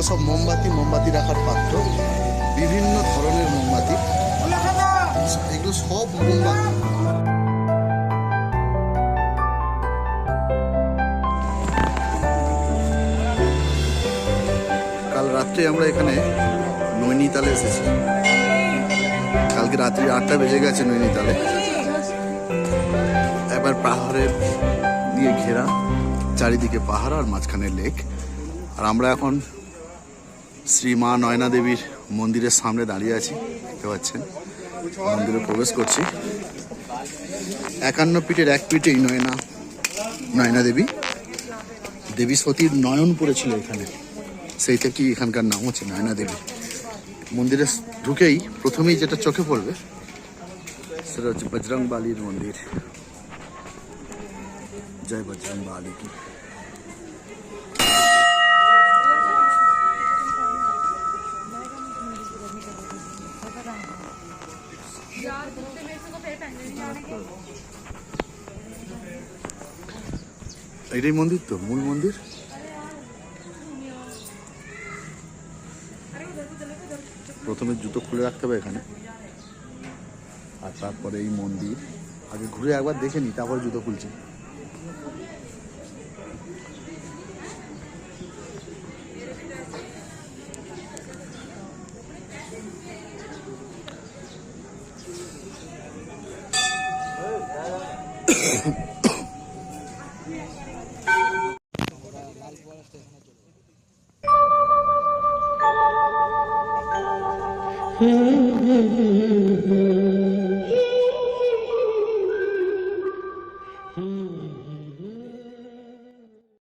সব মোমবাতি রাখার পাত্র, বিভিন্ন ধরনের মোমবাতি, এগুলো সব মোমবাতি। কাল রাত্রে আমরা এখানে নৈনিতালে এসেছি। কালকে রাত্রি 8টা বেজে গেছে নৈনিতালে। এবার পাহাড়ের দিয়ে ঘেরা, চারিদিকে পাহাড় আর মাঝখানে লেক। আর আমরা এখন শ্রী মা নয়না দেবীর মন্দিরের সামনে দাঁড়িয়ে আছি, দেখতে পাচ্ছেন। মন্দিরে প্রবেশ করছি। 51 পিঠের এক পিঠেই নয়না দেবী, দেবী সতীর নয়ন পড়েছিল এখানে, সেই থেকেই এখানকার নাম হচ্ছে নয়না দেবী। মন্দিরে ঢুকেই প্রথমেই যেটা চোখে পড়বে সেটা হচ্ছে বজরং বালির মন্দির। জয় বজরং বালি কি। এটাই মন্দির, তো মূল মন্দির। প্রথমে জুতো খুলে রাখতে হবে এখানে, আর তারপরে এই মন্দির। আগে ঘুরে একবার দেখে নি, তারপরে জুতো খুলছি।